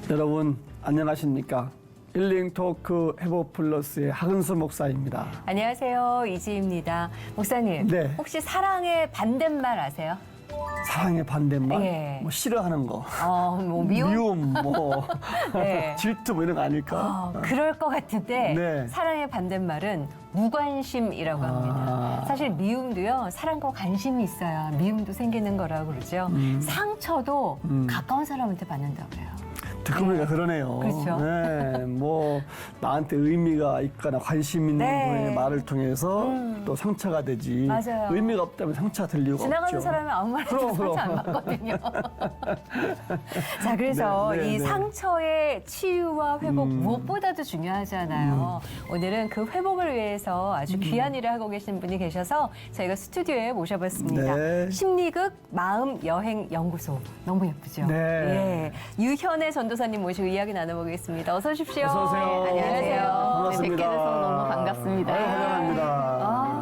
여러분 안녕하십니까? 힐링 토크 회복 플러스의 하근수 목사입니다. 안녕하세요. 이지입니다. 목사님, 네. 혹시 사랑의 반대말 아세요? 사랑의 반대말, 예. 뭐 싫어하는 거, 뭐 미움? 뭐 네. 질투 뭐 이런 거 아닐까? 그럴 것 같은데 네. 사랑의 반대말은 무관심이라고 합니다. 사실 미움도요, 사랑과 관심이 있어야 미움도 생기는 거라고 그러죠. 상처도 가까운 사람한테 받는다고 해요. 듣고 보니까 그러네요. 그렇죠. 네, 뭐 나한테 의미가 있거나 관심 있는 네. 분의 말을 통해서 또 상처가 되지. 맞아요. 의미가 없다면 상처가 될 이유가 지나가는 없죠. 사람이 아무 말 해도 그럼. 상처 안 받거든요. 자, 그래서 네, 네, 이 네. 상처의 치유와 회복 무엇보다도 중요하잖아요. 오늘은 그 회복을 위해서 아주 귀한 일을 하고 계신 분이 계셔서 저희가 스튜디오에 모셔봤습니다. 네. 심리극 마음여행연구소. 너무 예쁘죠? 네. 예. 유현애 전도사님 모시고 이야기 나눠보겠습니다. 어서 오십시오. 어서 오세요. 안녕하세요. 반갑습니다. 뵙게 돼서 너무 반갑습니다. 아유, 환영합니다.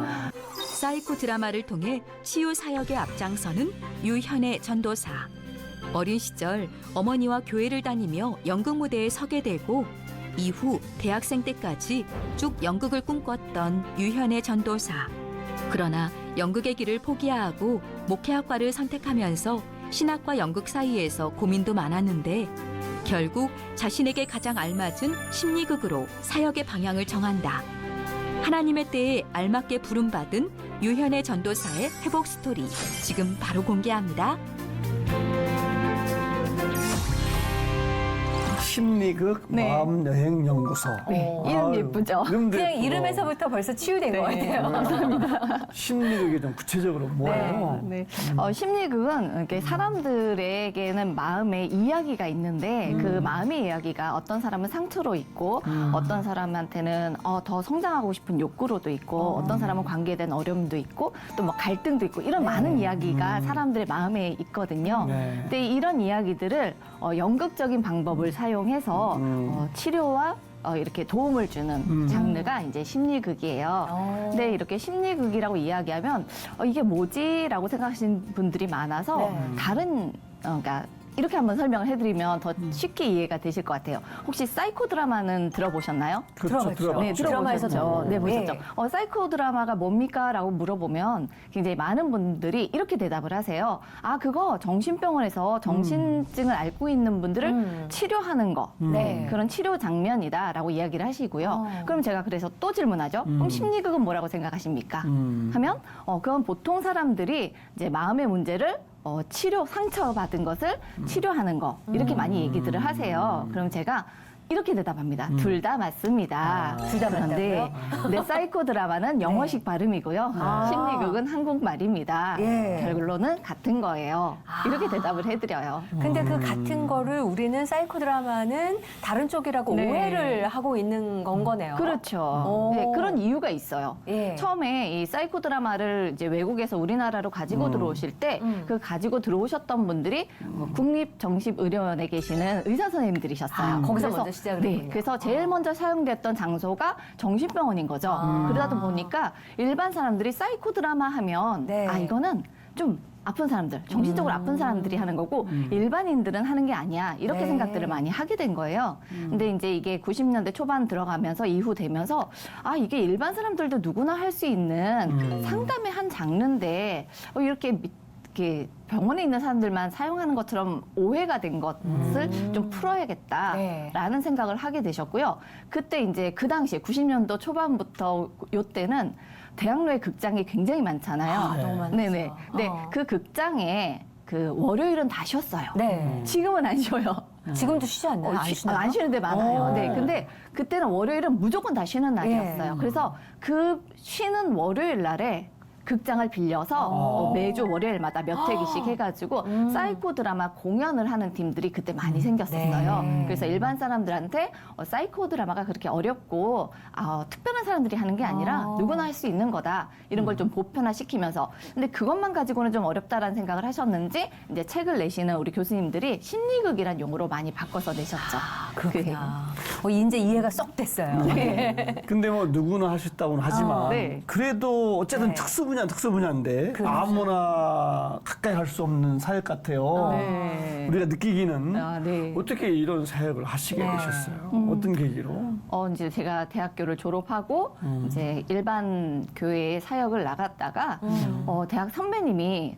사이코 드라마를 통해 치유 사역에 앞장서는 유현애 전도사. 어린 시절 어머니와 교회를 다니며 연극 무대에 서게 되고 이후 대학생 때까지 쭉 연극을 꿈꿨던 유현애 전도사. 그러나 연극의 길을 포기하고 목회학과를 선택하면서 신학과 연극 사이에서 고민도 많았는데 결국 자신에게 가장 알맞은 심리극으로 사역의 방향을 정한다. 하나님의 때에 알맞게 부름받은 유현애 전도사의 회복 스토리 지금 바로 공개합니다. 심리극 네. 마음여행연구소. 네, 이름 아유, 예쁘죠? 이름도 그냥 예쁘고. 이름에서부터 벌써 치유된 것 같아요. 심리극이 좀 구체적으로 뭐예요? 네. 심리극은 이렇게 사람들에게는 마음의 이야기가 있는데 그 마음의 이야기가 어떤 사람은 상처로 있고 어떤 사람한테는 더 성장하고 싶은 욕구로도 있고 어떤 사람은 관계에 대한 어려움도 있고 또 뭐 갈등도 있고 이런 많은 이야기가 사람들의 마음에 있거든요. 네. 근데 이런 이야기들을 연극적인 방법을 사용해서 치료와 이렇게 도움을 주는 장르가 이제 심리극이에요. 근데 이렇게 심리극이라고 이야기하면 이게 뭐지라고 생각하시는 분들이 많아서 네. 다른 그러니까 이렇게 한번 설명을 해드리면 더 쉽게 이해가 되실 것 같아요. 혹시 사이코 드라마는 들어보셨나요? 그렇죠. 들어봤죠. 네, 드라마에서 들어보셨죠. 네, 보셨죠. 예. 사이코 드라마가 뭡니까? 라고 물어보면 굉장히 많은 분들이 이렇게 대답을 하세요. 아, 그거 정신병원에서 정신증을 앓고 있는 분들을 치료하는 거. 네. 그런 치료 장면이다. 라고 이야기를 하시고요. 그럼 제가 그래서 또 질문하죠. 그럼 심리극은 뭐라고 생각하십니까? 하면, 그건 보통 사람들이 이제 마음의 문제를 치료, 상처받은 것을 치료하는 거. 이렇게 많이 얘기들을 하세요. 그럼 제가 이렇게 대답합니다. 둘 다 맞습니다. 둘다 그런데 내 사이코 드라마는 영어식 발음이고요. 아. 심리극은 한국말입니다. 예. 결론은 같은 거예요. 이렇게 대답을 해드려요. 근데 그 같은 거를 우리는 사이코 드라마는 다른 쪽이라고 네. 오해를 하고 있는 건 거네요. 그렇죠. 오. 네, 그런 이유가 있어요. 예. 처음에 이 사이코 드라마를 이제 외국에서 우리나라로 가지고 들어오실 때 그 가지고 들어오셨던 분들이 국립정신의료원에 계시는 의사 선생님들이셨어요. 거기서 그래서 먼저 시작을 네, 했군요. 그래서 제일 먼저 사용됐던 장소가 정신병원인 거죠. 그러다 보니까 일반 사람들이 사이코 드라마 하면 네. 이거는 좀 아픈 사람들, 정신적으로 아픈 사람들이 하는 거고 일반인들은 하는 게 아니야. 이렇게 네. 생각들을 많이 하게 된 거예요. 근데 이제 이게 90년대 초반 들어가면서 이후 되면서 이게 일반 사람들도 누구나 할 수 있는 상담의 한 장르인데 이렇게 병원에 있는 사람들만 사용하는 것처럼 오해가 된 것을 좀 풀어야겠다라는 네. 생각을 하게 되셨고요. 그때 이제 그 당시에 90년도 초반부터 요때는 대학로에 극장이 굉장히 많잖아요. 너무 많죠. 네네. 네, 그 극장에 그 월요일은 다 쉬었어요. 네. 지금은 안 쉬어요. 지금도 쉬지 않나요? 안 쉬나요? 안 쉬는 데 많아요. 네. 근데 그때는 월요일은 무조건 다 쉬는 날이었어요. 예. 그래서 그 쉬는 월요일 날에 극장을 빌려서 매주 월요일마다 몇 회기씩 해가지고 사이코 드라마 공연을 하는 팀들이 그때 많이 생겼었어요. 네. 그래서 일반 사람들한테 사이코 드라마가 그렇게 어렵고 특별한 사람들이 하는 게 아니라 누구나 할 수 있는 거다. 이런 걸 좀 보편화시키면서 근데 그것만 가지고는 좀 어렵다라는 생각을 하셨는지 이제 책을 내시는 우리 교수님들이 심리극이란 용어로 많이 바꿔서 내셨죠. 그렇구나. 이제 이해가 쏙 됐어요. 근데 뭐 누구나 할 수 있다고는 하지만 네. 그래도 어쨌든 네. 특수 분야 분야 특수 분야인데 아무나 가까이 할 수 없는 사역 같아요. 네. 우리가 느끼기는 아, 네. 어떻게 이런 사역을 하시게 되셨어요? 어떤 계기로? 이제 제가 대학교를 졸업하고 이제 일반 교회에 사역을 나갔다가 대학 선배님이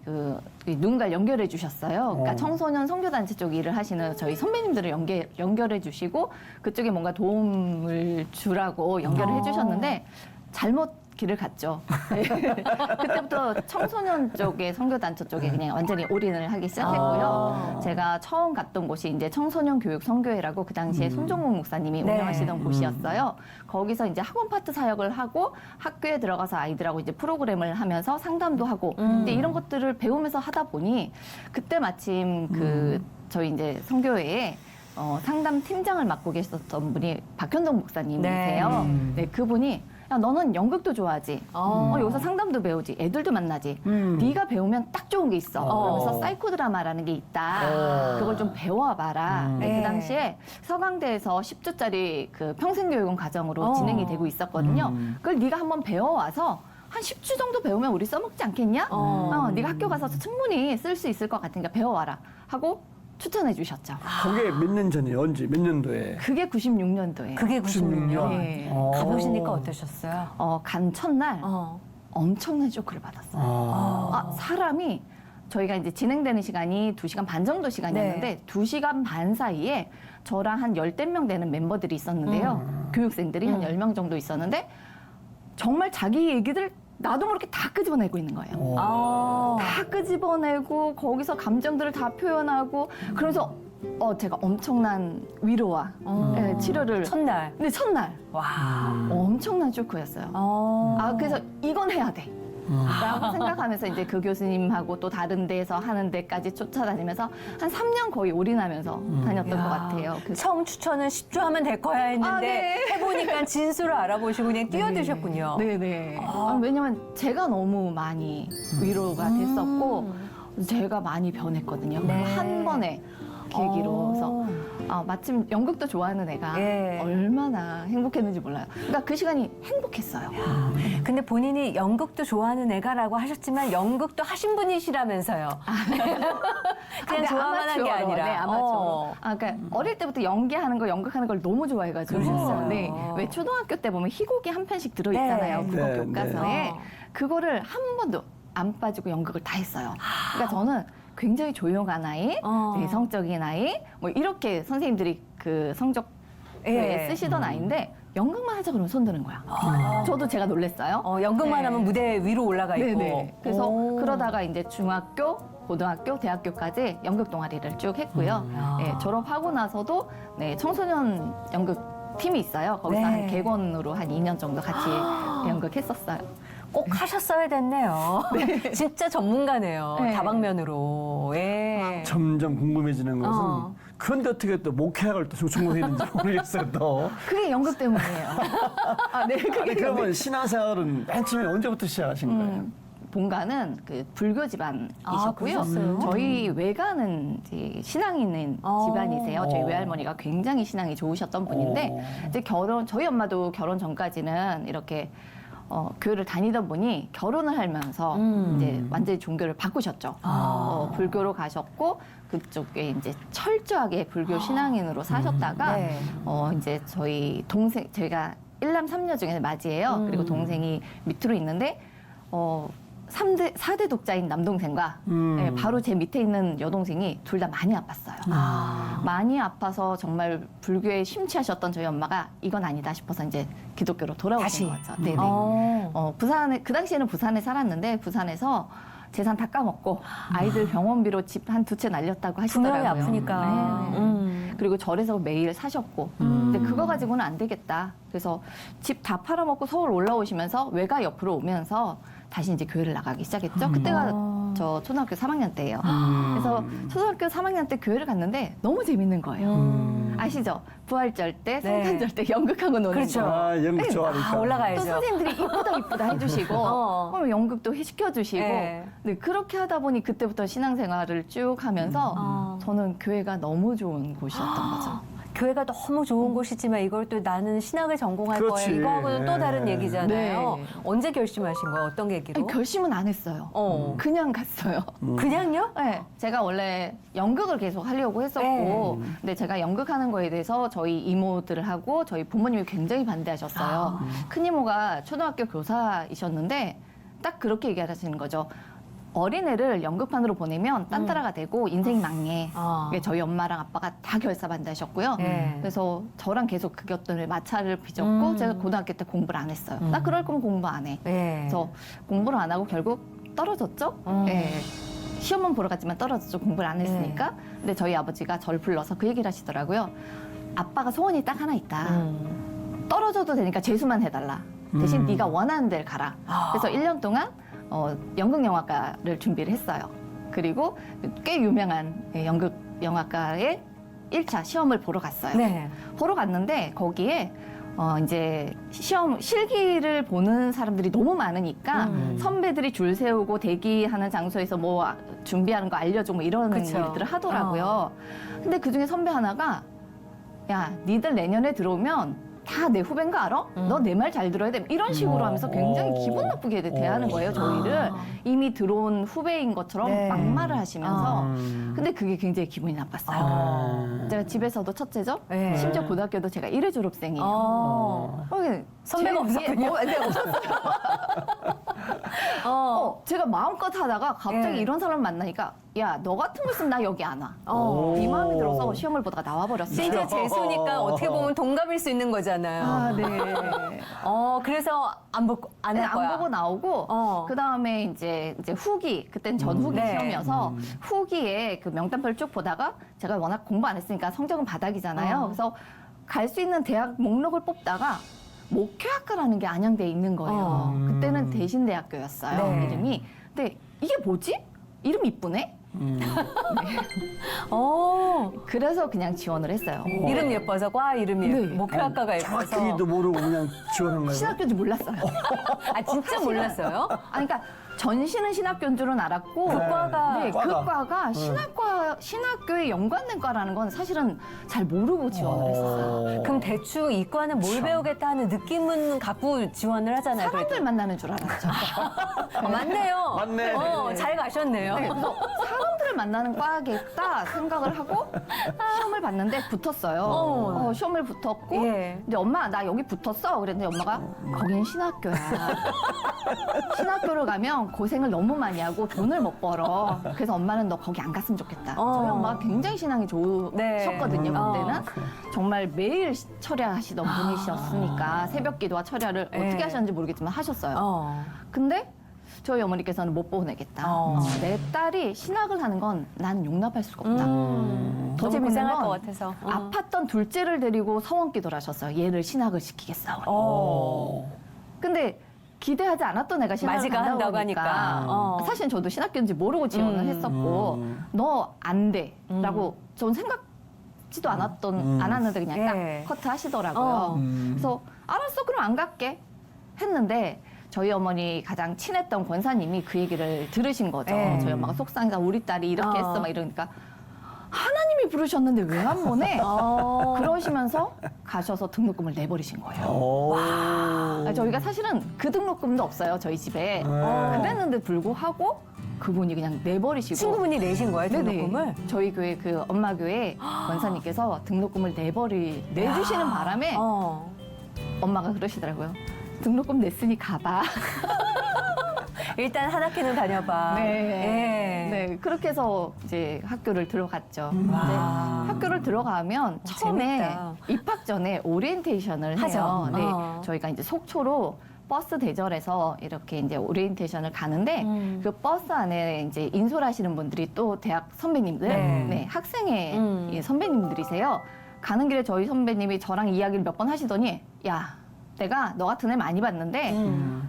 누군가를 연결해 주셨어요. 그러니까 청소년 선교단체 쪽 일을 하시는 저희 선배님들을 연결해 주시고 그쪽에 뭔가 도움을 주라고 연결을 해 주셨는데 잘못 길을 갔죠. 네. 그때부터 청소년 쪽에 선교단체 쪽에 그냥 완전히 올인을 하기 시작했고요. 제가 처음 갔던 곳이 이제 청소년 교육 선교회라고 그 당시에 손종국 목사님이 네. 운영하시던 곳이었어요. 거기서 이제 학원 파트 사역을 하고 학교에 들어가서 아이들하고 이제 프로그램을 하면서 상담도 하고 이제 이런 것들을 배우면서 하다 보니 그때 마침 저희 이제 선교회에 상담 팀장을 맡고 계셨던 분이 박현동 목사님이세요. 네, 그분이 야, 너는 연극도 좋아하지. 여기서 상담도 배우지. 애들도 만나지. 네가 배우면 딱 좋은 게 있어. 그러면서 사이코 드라마라는 게 있다. 그걸 좀 배워봐라. 네, 그 당시에 서강대에서 10주짜리 그 평생교육원 과정으로 진행이 되고 있었거든요. 그걸 네가 한번 배워와서 한 10주 정도 배우면 우리 써먹지 않겠냐? 네가 학교 가서 충분히 쓸 수 있을 것 같으니까 배워와라. 하고 추천해 주셨죠. 그게 몇 년 전이에요? 언제? 몇 년도에? 그게 96년도예요. 그게 96년. 네. 가보시니까 어떠셨어요? 간 첫날 엄청난 쇼크를 받았어요. 사람이 저희가 이제 진행되는 시간이 2시간 반 정도 시간이었는데 2시간 반 사이에 저랑 한 10명 되는 멤버들이 있었는데요. 교육생들이 한 10명 정도 있었는데 정말 자기 얘기들 나도 모르게 다 끄집어내고 있는 거예요. 다 끄집어내고 거기서 감정들을 다 표현하고 그러면서 제가 엄청난 위로와 치료를 첫날. 근데 첫날 와. 엄청난 쇼크였어요. 그래서 이건 해야 돼. 라고 생각하면서 이제 그 교수님하고 또 다른 데에서 하는 데까지 쫓아다니면서 한 3년 거의 올인하면서 다녔던 것 같아요. 처음 추천은 10주 하면 될 거야 했는데 네. 해보니까 진수를 알아보시고 그냥 뛰어드셨군요. 네네. 왜냐면 제가 너무 많이 위로가 됐었고 제가 많이 변했거든요. 네. 한 번에 계기로. 그래서 마침 연극도 좋아하는 애가 얼마나 행복했는지 몰라요. 그러니까 그 시간이 행복했어요. 근데 본인이 연극도 좋아하는 애가라고 하셨지만 연극도 하신 분이시라면서요. 그냥 좋아만 한 게 아니라. 네, 아마추어. 그러니까 어릴 때부터 연기하는 거, 연극하는 걸 너무 좋아해가지고. 그러셨어요. 네. 왜 초등학교 때 보면 희곡이 한 편씩 들어있잖아요. 네. 국어 네, 교과서에. 그거를 한 번도 안 빠지고 연극을 다 했어요. 그러니까 저는 굉장히 조용한 아이, 내성적인 아이, 뭐 이렇게 선생님들이 그 성적표에 쓰시던 아이인데 연극만 하자 그러면 손 드는 거야. 저도 제가 놀랬어요. 연극만 네. 하면 무대 위로 올라가 있고. 네네. 그래서 그러다가 이제 중학교, 고등학교, 대학교까지 연극 동아리를 쭉 했고요. 네, 졸업하고 나서도 청소년 연극 팀이 있어요. 거기서 한 객원으로 한 2년 정도 같이 연극했었어요. 꼭 하셨어야 됐네요. 진짜 전문가네요. 네. 다방면으로. 점점 궁금해지는 것은 그런데 어떻게 또 목회학을 또 전공했는지 모르겠어요. 또. 그게 연극 때문이에요. 네, 그게 그러면 신앙생활은 맨 처음에 언제부터 시작하신 거예요? 본가는 그 불교 집안이셨고요. 그러셨어요? 저희 외가는 이제 신앙이 있는 집안이세요. 저희 외할머니가 굉장히 신앙이 좋으셨던 분인데 이제 저희 엄마도 결혼 전까지는 이렇게 교회를 다니던 분이 결혼을 하면서 이제 완전히 종교를 바꾸셨죠. 불교로 가셨고 그쪽에 이제 철저하게 불교 신앙인으로 사셨다가 이제 저희 동생 저희가 1남 3녀 중에 맞이에요. 그리고 동생이 밑으로 있는데 4대 독자인 남동생과 바로 제 밑에 있는 여동생이 둘 다 많이 아팠어요. 많이 아파서 정말 불교에 심취하셨던 저희 엄마가 이건 아니다 싶어서 이제 기독교로 돌아오신 거죠. 네네. 부산에 그 당시에는 부산에 살았는데 부산에서 재산 다 까먹고 아이들 병원비로 집 한 2채 날렸다고 하시더라고요. 분명히 아프니까. 네. 그리고 절에서 매일 사셨고 근데 그거 가지고는 안 되겠다. 그래서 집 다 팔아먹고 서울 올라오시면서 외가 옆으로 오면서 다시 이제 교회를 나가기 시작했죠. 그때가 저 초등학교 3학년 때예요. 그래서 초등학교 3학년 때 교회를 갔는데 너무 재밌는 거예요. 아시죠? 부활절 때, 성탄절 때 연극하고 노는 그렇죠. 거. 연극 좋아하니까. 올라가야죠. 또 선생님들이 이쁘다 해주시고 연극도 시켜주시고 네, 그렇게 하다 보니 그때부터 신앙생활을 쭉 하면서 저는 교회가 너무 좋은 곳이었던 거죠. 교회가 너무 좋은 곳이지만 이걸 또 나는 신학을 전공할 그렇지. 거야. 이거하고는 또 다른 네. 얘기잖아요. 네. 언제 결심하신 거예요? 어떤 계기로? 아니, 결심은 안 했어요. 그냥 갔어요. 그냥요? 네, 제가 원래 연극을 계속 하려고 했었고, 근데 제가 연극하는 거에 대해서 저희 이모들하고 저희 부모님이 굉장히 반대하셨어요. 큰 이모가 초등학교 교사이셨는데 딱 그렇게 얘기하시는 거죠. 어린애를 연극판으로 보내면 딴따라가 되고 인생이 망해. 그게 저희 엄마랑 아빠가 다 결사반대하셨고요. 네. 그래서 저랑 계속 그 것들을 마찰을 빚었고 제가 고등학교 때 공부를 안 했어요. 나 그럴 거면 공부 안 해. 네. 그래서 공부를 안 하고 결국 떨어졌죠. 예. 시험은 보러 갔지만 떨어졌죠. 공부를 안 했으니까. 근데 저희 아버지가 저를 불러서 그 얘기를 하시더라고요. 아빠가 소원이 딱 하나 있다. 떨어져도 되니까 재수만 해달라. 대신 네가 원하는 데를 가라. 그래서 1년 동안 연극영화과를 준비를 했어요. 그리고 꽤 유명한 연극영화과에 1차 시험을 보러 갔어요. 네. 보러 갔는데 거기에 이제 시험 실기를 보는 사람들이 너무 많으니까 선배들이 줄 세우고 대기하는 장소에서 뭐 준비하는 거 알려주고 뭐 이런 그쵸. 일들을 하더라고요. 근데 그 중에 선배 하나가 야, 니들 내년에 들어오면 다 내 후배인 거 알아? 너 내 말 잘 들어야 돼. 이런 식으로 하면서 굉장히 기분 나쁘게 대하는 거예요, 저희를. 이미 들어온 후배인 것처럼 네. 막말을 하시면서. 근데 그게 굉장히 기분이 나빴어요. 제가 집에서도 첫째죠? 네. 심지어 고등학교도 제가 1회 졸업생이에요. 선배가 없었군요. 네, 없었어요. 제가 마음껏 하다가 갑자기 네. 이런 사람 만나니까 야, 너 같은 거 있으면 나 여기 안 와. 이 마음이 들어서 시험을 보다가 나와버렸어요. 심지어 재수니까 어떻게 보면 동갑일 수 있는 거잖아요. 아, 네. 그래서 안 할 네, 거야. 안 보고 나오고 그 다음에 이제 후기 그땐 전후기 네. 시험이어서 후기에 그 명단표를 쭉 보다가 제가 워낙 공부 안 했으니까 성적은 바닥이잖아요. 그래서 갈 수 있는 대학 목록을 뽑다가 목회학과라는 게 안양대에 있는 거예요. 그때는 대신대학교였어요. 네. 이름이. 근데 이게 뭐지? 이름 이쁘네? 그래서 그냥 지원을 했어요. 이름 예뻐서 과 이름이 네. 목회학과가 예뻐서. 정확히도 모르고 그냥 지원한 거예요. 신학교인지 몰랐어요. 아 진짜 몰랐어요? 그러니까 전시는 신학교인 줄은 알았고 그 과가 네, 그 과가. 과가 신학교에 연관된 과라는 건 사실은 잘 모르고 지원을 했었어요. 그럼 대충 이 과는 뭘 배우겠다 하는 느낌은 갖고 지원을 하잖아요. 사람들 그래도. 만나는 줄 알았죠. 맞네요. 맞네. 잘 가셨네요. 네, 그래서 사람들을 만나는 과겠다 생각을 하고 시험을 봤는데 붙었어요. 시험을 붙었고 예. 근데 엄마 나 여기 붙었어. 그랬는데 엄마가 거긴 신학교야. 신학교를 가면 고생을 너무 많이 하고 돈을 못 벌어. 그래서 엄마는 너 거기 안 갔으면 좋겠다. 저희 엄마가 굉장히 신앙이 좋으셨거든요. 네. 그때는 정말 매일 철야하시던 분이셨으니까 새벽 기도와 철야를 네. 어떻게 하셨는지 모르겠지만 하셨어요. 근데 저희 어머니께서는 못 보내겠다. 내 딸이 신학을 하는 건 난 용납할 수가 없다. 더 너무 재밌는 고생할 건 것 같아서. 아팠던 둘째를 데리고 서원 기도를 하셨어요. 얘를 신학을 시키겠어. 근데 기대하지 않았던 애가 신학을 맞이가 간다고 한다고 하니까. 사실 저도 신학교인지 모르고 지원을 했었고 너 안 돼 라고 전 생각지도 않았는데 그냥 예. 딱 커트 하시더라고요. 그래서 알았어 그럼 안 갈게 했는데 저희 어머니 가장 친했던 권사님이 그 얘기를 들으신 거죠. 저희 엄마가 속상해서 우리 딸이 이렇게 했어 막 이러니까 하나님이 부르셨는데 왜 안 보내? 그러시면서 가셔서 등록금을 내버리신 거예요. 저희가 사실은 그 등록금도 없어요. 저희 집에. 그랬는데 불구하고 그분이 그냥 내버리시고. 친구분이 내신 거예요, 등록금을? 네네. 저희 교회 그 엄마 교회 권사님께서 등록금을 내주시는 바람에 엄마가 그러시더라고요. 등록금 냈으니 가봐. 일단 한 학기는 다녀봐. 네, 그렇게 해서 이제 학교를 들어갔죠. 이제 학교를 들어가면 처음에 재밌다. 입학 전에 오리엔테이션을 하죠. 해요. 네, 저희가 이제 속초로 버스 대절해서 이렇게 이제 오리엔테이션을 가는데 그 버스 안에 이제 인솔하시는 분들이 또 대학 선배님들, 네, 학생의 이 선배님들이세요. 가는 길에 저희 선배님이 저랑 이야기를 몇 번 하시더니 야, 내가 너 같은 애 많이 봤는데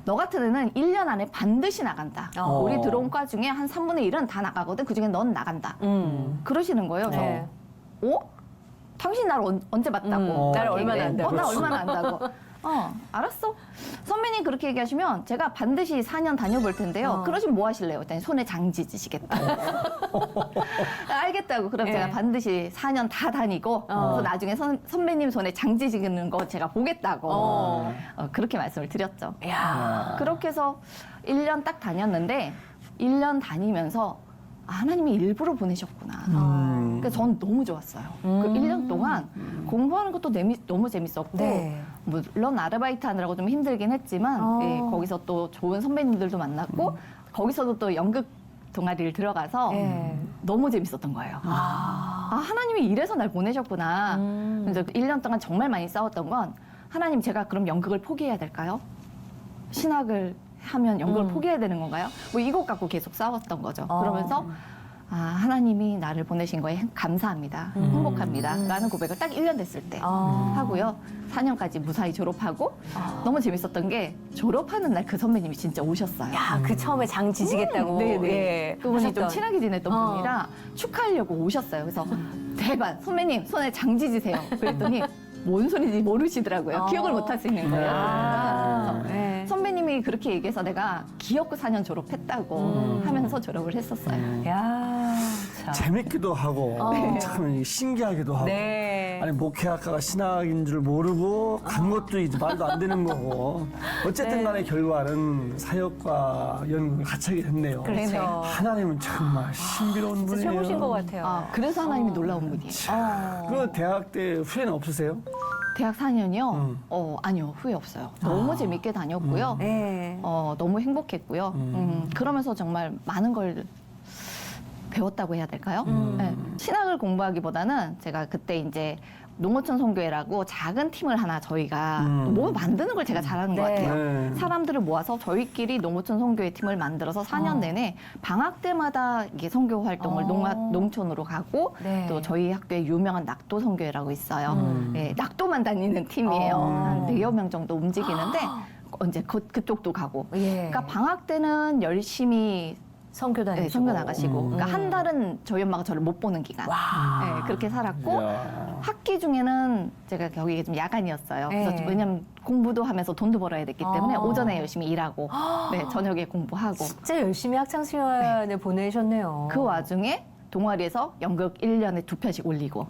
너 같은 애는 1년 안에 반드시 나간다. 우리 들어온 과 중에 한 3분의 1은 다 나가거든. 그중에 넌 나간다. 그러시는 거예요. 그래서 당신 날 언제 봤다고? 나를 얼마나 안다고. 나 얼마나 안다고. 알았어. 선배님 그렇게 얘기하시면 제가 반드시 4년 다녀볼 텐데요. 그러시면 뭐 하실래요? 일단 손에 장지 지시겠다고. 알겠다고. 그럼 예. 제가 반드시 4년 다 다니고 그래서 나중에 선배님 손에 장지 지는 거 제가 보겠다고 그렇게 말씀을 드렸죠. 야. 그렇게 해서 1년 딱 다녔는데 1년 다니면서 하나님이 일부러 보내셨구나. 그러니까 전 너무 좋았어요. 그 1년 동안 공부하는 것도 너무 재밌었고 네. 물론 아르바이트 하느라고 좀 힘들긴 했지만 예, 거기서 또 좋은 선배님들도 만났고 거기서도 또 연극 동아리를 들어가서 예. 너무 재밌었던 거예요. 하나님이 이래서 날 보내셨구나. 그래서 1년 동안 정말 많이 싸웠던 건 하나님 제가 그럼 연극을 포기해야 될까요? 신학을 하면 연극을 포기해야 되는 건가요? 뭐 이것 갖고 계속 싸웠던 거죠. 그러면서 하나님이 나를 보내신 거에 감사합니다. 행복합니다. 라는 고백을 딱 1년 됐을 때 하고요. 4년까지 무사히 졸업하고 너무 재밌었던 게 졸업하는 날 그 선배님이 진짜 오셨어요. 야, 그 처음에 장 지지겠다고. 네네. 예. 그분이 좀 하셨던. 친하게 지냈던 분이라 축하하려고 오셨어요. 그래서 대박 선배님 손에 장지 지세요. 그랬더니 뭔 소리인지 모르시더라고요. 기억을 못 하시는 거예요. 그래서 네. 선배님이 그렇게 얘기해서 내가 기억고 4년 졸업했다고 하면서 졸업을 했었어요. 야, 참. 재밌기도 하고 참 신기하기도 하고. 네. 아니 목회학과가 신학인 줄 모르고 간 것도 이제 말도 안 되는 거고 어쨌든 간에 결과는 사역과 연극을 같이 하게 됐네요. 그렇죠. 하나님은 정말 신비로운 진짜 분이에요. 최고신 것 같아요. 그래서 하나님이 놀라운 분이에요. 그 대학 때 후회는 없으세요? 대학 4년이요? 아니요, 후회 없어요. 너무 재밌게 다녔고요. 네. 너무 행복했고요. 그러면서 정말 많은 걸 배웠다고 해야 될까요? 네. 신학을 공부하기보다는 제가 그때 이제 농어촌 선교회라고 작은 팀을 하나 저희가 뭐 만드는 걸 제가 잘하는 것 네. 같아요. 네. 사람들을 모아서 저희끼리 농어촌 선교회 팀을 만들어서 4년 내내 방학 때마다 이게 선교 활동을 농촌으로 가고 네. 또 저희 학교에 유명한 낙도 선교회라고 있어요. 네, 낙도만 다니는 팀이에요. 한 4여 명 정도 움직이는데 이제 그쪽도 가고. 예. 그러니까 방학 때는 열심히 선교 다니시고. 네, 선교 나가시고. 그러니까 한 달은 저희 엄마가 저를 못 보는 기간. 네, 그렇게 살았고 이야. 학기 중에는 제가 거기 좀 야간이었어요. 그래서 네. 왜냐면 공부도 하면서 돈도 벌어야 됐기 때문에 아. 오전에 열심히 일하고 네, 저녁에 공부하고 진짜 열심히 학창 시간을 보내셨네요. 그 와중에 동아리에서 연극 1년에 2편씩 올리고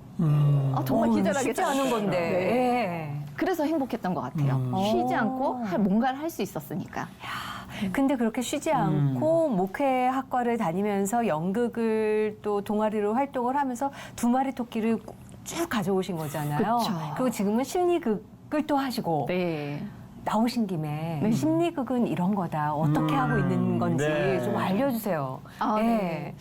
정말 기절하게 쉽지 않은 살았어요. 건데. 네. 예. 그래서 행복했던 것 같아요. 쉬지 않고 뭔가를 할 수 있었으니까. 근데 그렇게 쉬지 않고 목회 학과를 다니면서 연극을 또 동아리로 활동을 하면서 두 마리 토끼를 쭉 가져오신 거잖아요. 그쵸. 그리고 지금은 심리극을 또 하시고 네. 나오신 김에 네. 심리극은 이런 거다. 어떻게 하고 있는 건지 네. 좀 알려주세요. 예. 네.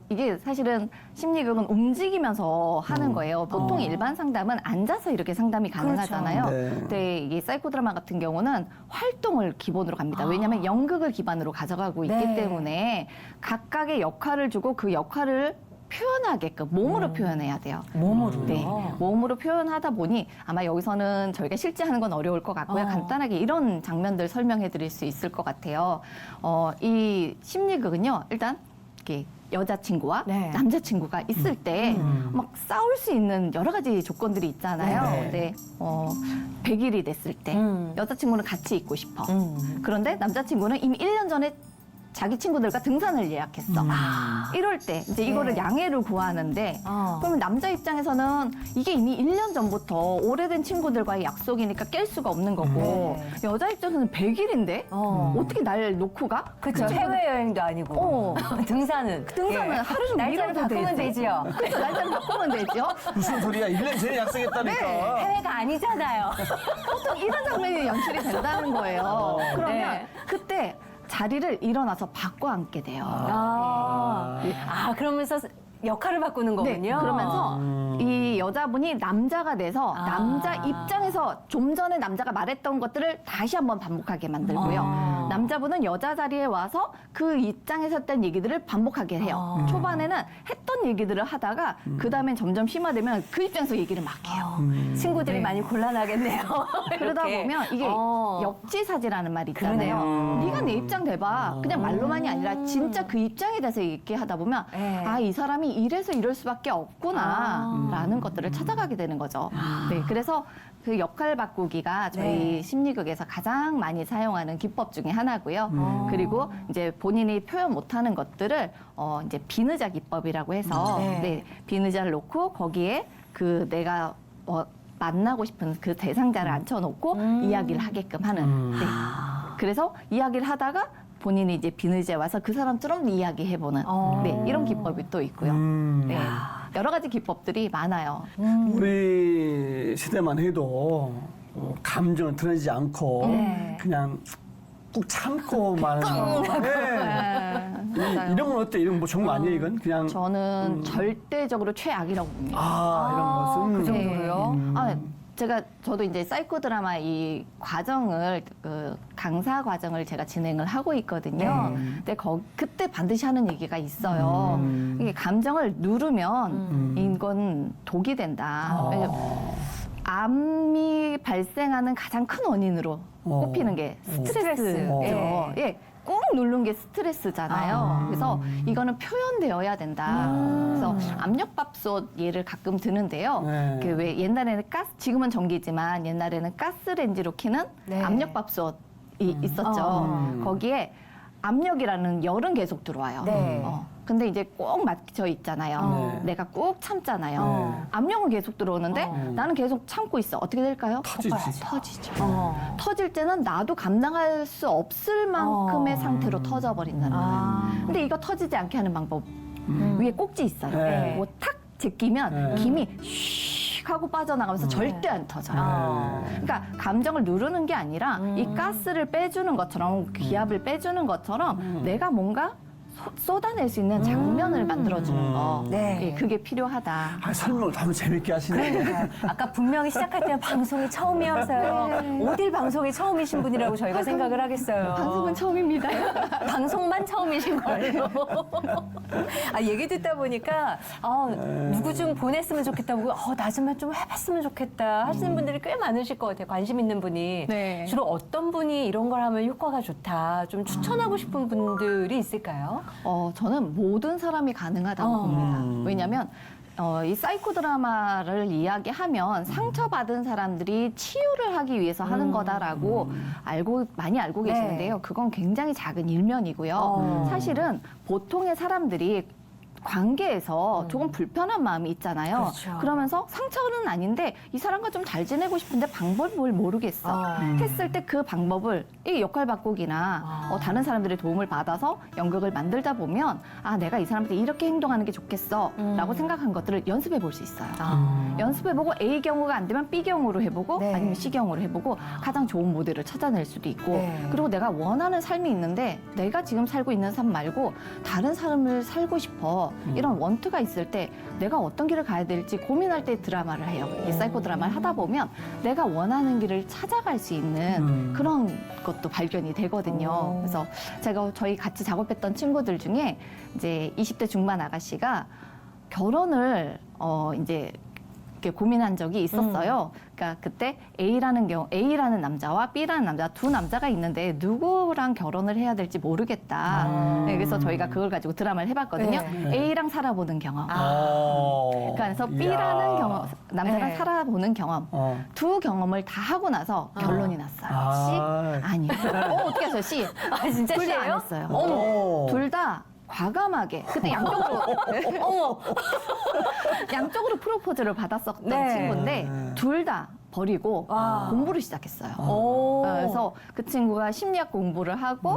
이게 사실은 심리극은 움직이면서 하는 거예요. 보통 일반 상담은 앉아서 이렇게 상담이 가능하잖아요. 그렇죠. 네. 근데 이게 사이코드라마 같은 경우는 활동을 기본으로 갑니다. 왜냐하면 연극을 기반으로 가져가고 있기 네. 때문에 각각의 역할을 주고 그 역할을 표현하게끔 몸으로 표현해야 돼요. 몸으로요? 네, 몸으로 표현하다 보니 아마 여기서는 저희가 실제 하는 건 어려울 것 같고요. 간단하게 이런 장면들 설명해 드릴 수 있을 것 같아요. 이 심리극은요, 일단 이렇게 여자친구와 네. 남자친구가 있을 때 막 싸울 수 있는 여러 가지 조건들이 있잖아요. 네. 네. 100일이 됐을 때 여자친구는 같이 있고 싶어. 그런데 남자친구는 이미 1년 전에 자기 친구들과 등산을 예약했어. 이럴 때 이제 이거를 네. 양해를 구하는데 그러면 남자 입장에서는 이게 이미 1년 전부터 오래된 친구들과의 약속이니까 깰 수가 없는 거고 여자 입장에서는 100일인데 어떻게 날 놓고 가? 그렇죠. 해외여행도 아니고 등산은 등산은 하루 좀 날짜를 미뤄도 바꾸면 되지. 되지요. 그렇죠. 날짜를 바꾸면 되죠. 무슨 소리야? 1년 전에 약속했다니까. 해외가 아니잖아요. 보통 이런 장면이 연출이 된다는 거예요. 그러면 네. 그때 자리를 일어나서 바꿔 앉게 돼요. 그러면서 역할을 바꾸는 거군요. 네, 그러면서 이 여자분이 남자가 돼서 남자 입장에서 좀 전에 남자가 말했던 것들을 다시 한번 반복하게 만들고요. 남자분은 여자 자리에 와서 그 입장에서 했던 얘기들을 반복하게 해요. 초반에는 했던 얘기들을 하다가 그 다음엔 점점 심화되면 그 입장에서 얘기를 막 해요. 친구들이 네. 많이 곤란하겠네요. 그러다 이렇게. 보면 이게 역지사지라는 말이 있잖아요. 그러네요. 네가 내 입장 대봐. 그냥 말로만이 아니라 진짜 그 입장에 대해서 얘기하다 보면 네. 이 사람이 이래서 이럴 수밖에 없구나 라는 것들을 찾아가게 되는 거죠. 네, 그래서 그 역할 바꾸기가 저희 네. 심리극에서 가장 많이 사용하는 기법 중에 하나고요. 그리고 이제 본인이 표현 못하는 것들을 이제 비느자 기법이라고 해서 네. 네, 비느자를 놓고 거기에 그 내가 만나고 싶은 그 대상자를 앉혀놓고 이야기를 하게끔 하는. 네. 그래서 이야기를 하다가 본인이 이제 비느자에 와서 그 사람처럼 이야기해보는 네, 이런 기법이 또 있고요. 네. 여러 가지 기법들이 많아요. 우리 시대만 해도 감정을 드러내지 않고 네. 그냥 꾹 참고만 맞아요. 이런 건 어때? 이런 뭐 좋은 거 아니에요, 이건? 그냥 저는 절대적으로 최악이라고 봅니다. 이런 것은 그 정도로요? 저도 이제 사이코 드라마 이 과정을 그 강사 과정을 제가 진행을 하고 있거든요. 근데 그때 반드시 하는 얘기가 있어요. 이게 감정을 누르면 이건 독이 된다. 왜냐면 암이 발생하는 가장 큰 원인으로 꼽히는 게 스트레스죠. 예. 꾹 누른 게 스트레스잖아요. 그래서 이거는 표현되어야 된다. 그래서 압력밥솥 예를 가끔 드는데요. 네. 그 왜 옛날에는 지금은 전기지만 옛날에는 가스레인지로 켜는 네. 압력밥솥이 있었죠. 거기에 압력이라는 열은 계속 들어와요. 네. 근데 이제 꼭 막혀 있잖아요. 네. 내가 꼭 참잖아요. 네. 압력은 계속 들어오는데 나는 계속 참고 있어. 어떻게 될까요? 터지지. 터지죠. 어. 터질 때는 나도 감당할 수 없을 만큼의 상태로 터져버린다는 거예요. 근데 이거 터지지 않게 하는 방법 위에 꼭지 있어요. 네. 뭐 탁 제끼면 네. 김이 슉 하고 빠져나가면서 절대 안 터져요. 그러니까 감정을 누르는 게 아니라 이 가스를 빼주는 것처럼 기압을 빼주는 것처럼 내가 뭔가 쏟아낼 수 있는 장면을 만들어주는 거. 네. 예, 그게 필요하다. 설명을 너무 재밌게 하시네. 아까 분명히 시작할 때는 방송이 처음이어서요. 어딜 방송이 처음이신 분이라고 저희가 생각을 하겠어요. 방송은 처음입니다. 방송만 처음이신 거예요. 얘기 듣다 보니까 누구 좀 보냈으면 좋겠다고 나 좀 해봤으면 좋겠다 하시는 분들이 꽤 많으실 것 같아요. 관심 있는 분이. 네. 주로 어떤 분이 이런 걸 하면 효과가 좋다 좀 추천하고 싶은 분들이 있을까요? 저는 모든 사람이 가능하다고 봅니다. 왜냐하면 이 사이코 드라마를 이야기하면 상처받은 사람들이 치유를 하기 위해서 하는 거다라고 많이 알고 계시는데요. 그건 굉장히 작은 일면이고요. 사실은 보통의 사람들이 관계에서 조금 불편한 마음이 있잖아요. 그렇죠. 그러면서 상처는 아닌데 이 사람과 좀 잘 지내고 싶은데 방법을 모르겠어. 했을 때 그 방법을 이 역할 바꾸기나 다른 사람들의 도움을 받아서 연극을 만들다 보면 내가 이 사람한테 이렇게 행동하는 게 좋겠어 라고 생각한 것들을 연습해 볼 수 있어요. 연습해보고 A 경우가 안 되면 B 경우로 해보고 네. 아니면 C 경우로 해보고 가장 좋은 모델을 찾아낼 수도 있고 네. 그리고 내가 원하는 삶이 있는데 내가 지금 살고 있는 삶 말고 다른 삶을 살고 싶어 이런 원투가 있을 때 내가 어떤 길을 가야 될지 고민할 때 드라마를 해요. 이 사이코 드라마를 하다 보면 내가 원하는 길을 찾아갈 수 있는 그런 것도 발견이 되거든요. 그래서 저희 같이 작업했던 친구들 중에 이제 20대 중반 아가씨가 결혼을 이제 이렇게 고민한 적이 있었어요. 그러니까 그때 A라는 남자와 B라는 남자 두 남자가 있는데 누구랑 결혼을 해야 될지 모르겠다. 네, 그래서 저희가 그걸 가지고 드라마를 해봤거든요. 네. A랑 살아보는 경험. 그래서 그래서 B라는 남자랑 네. 살아보는 경험. 두 경험을 다 하고 나서 결론이 났어요. C? 아니요. 어떻게 하세요? C? 진짜 둘 다 안 C예요? 했어요. 둘 다 과감하게 그때 양쪽으로 양쪽으로 프로포즈를 받았었던 네. 친구인데 둘 다 버리고 공부를 시작했어요. 그래서 그 친구가 심리학 공부를 하고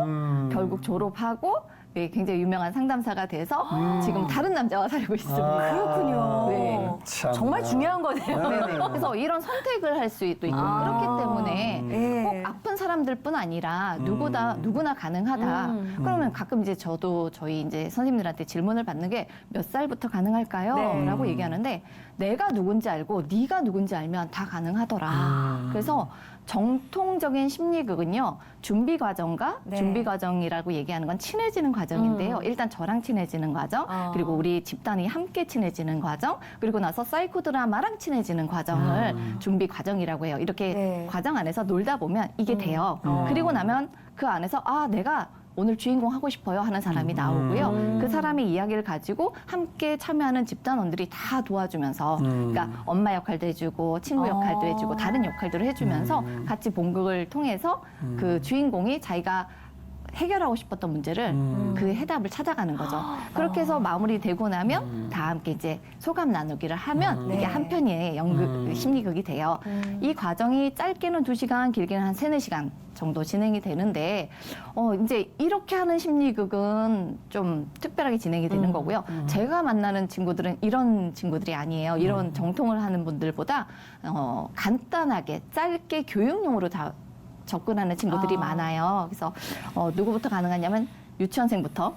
결국 졸업하고 굉장히 유명한 상담사가 돼서 지금 다른 남자와 살고 있습니다. 그렇군요. 네. 참. 정말 중요한 거네요. 네네. 그래서 이런 선택을 할 수도 있고 그렇기 때문에 예. 꼭 아픈 사람들뿐 아니라 누구나 가능하다. 그러면 가끔 이제 저도 저희 이제 선생님들한테 질문을 받는 게 몇 살부터 가능할까요? 네. 라고 얘기하는데 내가 누군지 알고 네가 누군지 알면 다 가능하더라. 그래서 정통적인 심리극은요, 준비 과정과 네. 준비 과정이라고 얘기하는 건 친해지는 과정인데요. 일단 저랑 친해지는 과정, 그리고 우리 집단이 함께 친해지는 과정, 그리고 나서 사이코 드라마랑 친해지는 과정을 준비 과정이라고 해요. 이렇게 네. 과정 안에서 놀다 보면 이게 돼요. 그리고 나면 그 안에서 내가 오늘 주인공 하고 싶어요 하는 사람이 나오고요. 그 사람의 이야기를 가지고 함께 참여하는 집단원들이 다 도와주면서 그러니까 엄마 역할도 해주고 친구 역할도 해주고 다른 역할들을 해주면서 같이 본극을 통해서 그 주인공이 자기가 해결하고 싶었던 문제를 그 해답을 찾아가는 거죠. 그렇게 해서 마무리되고 나면 다 함께 이제 소감 나누기를 하면 이게 한 편의 연극 심리극이 돼요. 이 과정이 짧게는 2시간, 길게는 한 3, 4시간 정도 진행이 되는데 이제 이렇게 하는 심리극은 좀 특별하게 진행이 되는 거고요. 제가 만나는 친구들은 이런 친구들이 아니에요. 이런 정통을 하는 분들보다 간단하게 짧게 교육용으로 다 접근하는 친구들이 많아요. 그래서 누구부터 가능하냐면 유치원생부터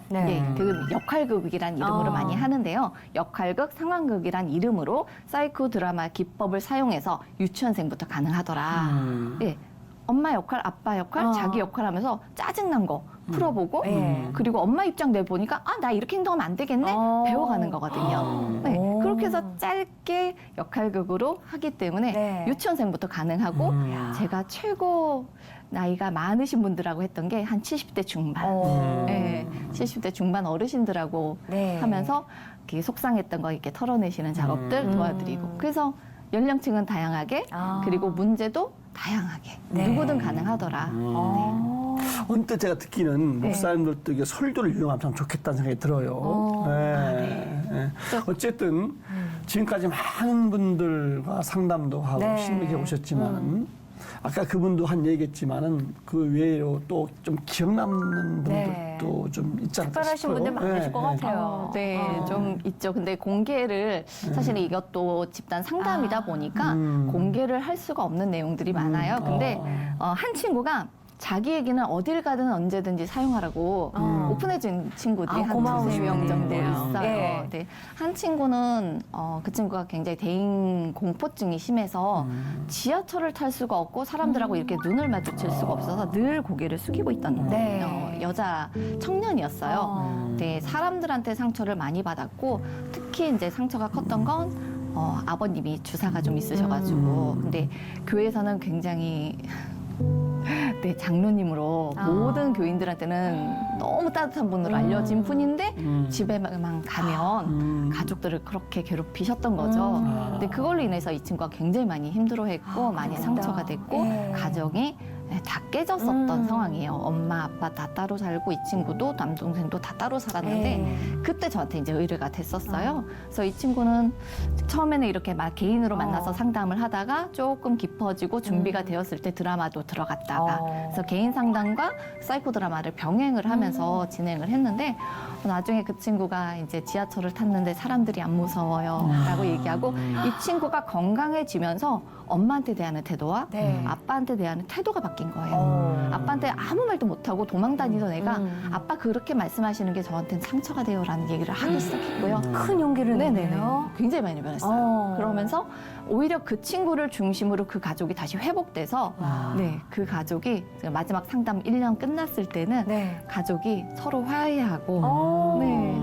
그 역할극이란 이름으로 많이 하는데요. 역할극, 상황극이란 이름으로 사이코 드라마 기법을 사용해서 유치원생부터 가능하더라. 예. 엄마 역할, 아빠 역할, 자기 역할 하면서 짜증난 거 풀어보고 그리고 엄마 입장 내보니까 나 이렇게 행동하면 안 되겠네? 배워가는 거거든요. 네. 그렇게 해서 짧게 역할극으로 하기 때문에 유치원생부터 가능하고 제가 최고 나이가 많으신 분들하고 했던 게 한 70대 중반. 네. 70대 중반 어르신들하고 하면서 이렇게 속상했던 거 이렇게 털어내시는 작업들 도와드리고 그래서 연령층은 다양하게 그리고 문제도 다양하게 누구든 가능하더라. 언뜻 제가 듣기는 목사님들도 이게 설교를 이용하면 참 좋겠다는 생각이 들어요. 어쨌든 지금까지 많은 분들과 상담도 하고 심리해 오셨지만 아까 그분도 한 얘기했지만은 그 외로 또 좀 기억 남는 분들도 좀 있지 않을까 특별하신 싶어요. 분들 많으실 것 같아요. 좀 있죠. 근데 공개를 사실 이것도 집단 상담이다 보니까 공개를 할 수가 없는 내용들이 많아요. 근데 한 친구가 자기 얘기는 어딜 가든 언제든지 사용하라고 오픈해준 친구들이 한 두세 명 정도 있어요. 네. 한 친구는 그 친구가 굉장히 대인 공포증이 심해서 지하철을 탈 수가 없고 사람들하고 이렇게 눈을 마주칠 수가 없어서 늘 고개를 숙이고 있던 여자 청년이었어요. 네, 사람들한테 상처를 많이 받았고 특히 이제 상처가 컸던 건 아버님이 주사가 좀 있으셔가지고 근데 교회에서는 굉장히 장로님으로 모든 교인들한테는 너무 따뜻한 분으로 알려진 분인데 집에만 가면 가족들을 그렇게 괴롭히셨던 거죠. 근데 그걸로 인해서 이 친구가 굉장히 많이 힘들어했고 많이 상처가 됐고 가정이 다 깨졌었던 상황이에요. 엄마, 아빠 다 따로 살고 이 친구도 남동생도 다 따로 살았는데 그때 저한테 이제 의뢰가 됐었어요. 그래서 이 친구는 처음에는 이렇게 막 개인으로 만나서 상담을 하다가 조금 깊어지고 준비가 되었을 때 드라마도 들어갔다가 그래서 개인 상담과 사이코 드라마를 병행을 하면서 진행을 했는데 나중에 그 친구가 이제 지하철을 탔는데 사람들이 안 무서워요 라고 얘기하고 이 친구가 건강해지면서 엄마한테 대하는 태도와 아빠한테 대하는 태도가 바뀐 거예요. 아빠한테 아무 말도 못하고 도망 다니던 애가 아빠 그렇게 말씀하시는 게 저한테는 상처가 돼요라는 얘기를 하기 시작했고요. 큰 용기를 내네요. 굉장히 많이 변했어요. 그러면서 오히려 그 친구를 중심으로 그 가족이 다시 회복돼서 그 가족이 마지막 상담 1년 끝났을 때는 가족이 서로 화해하고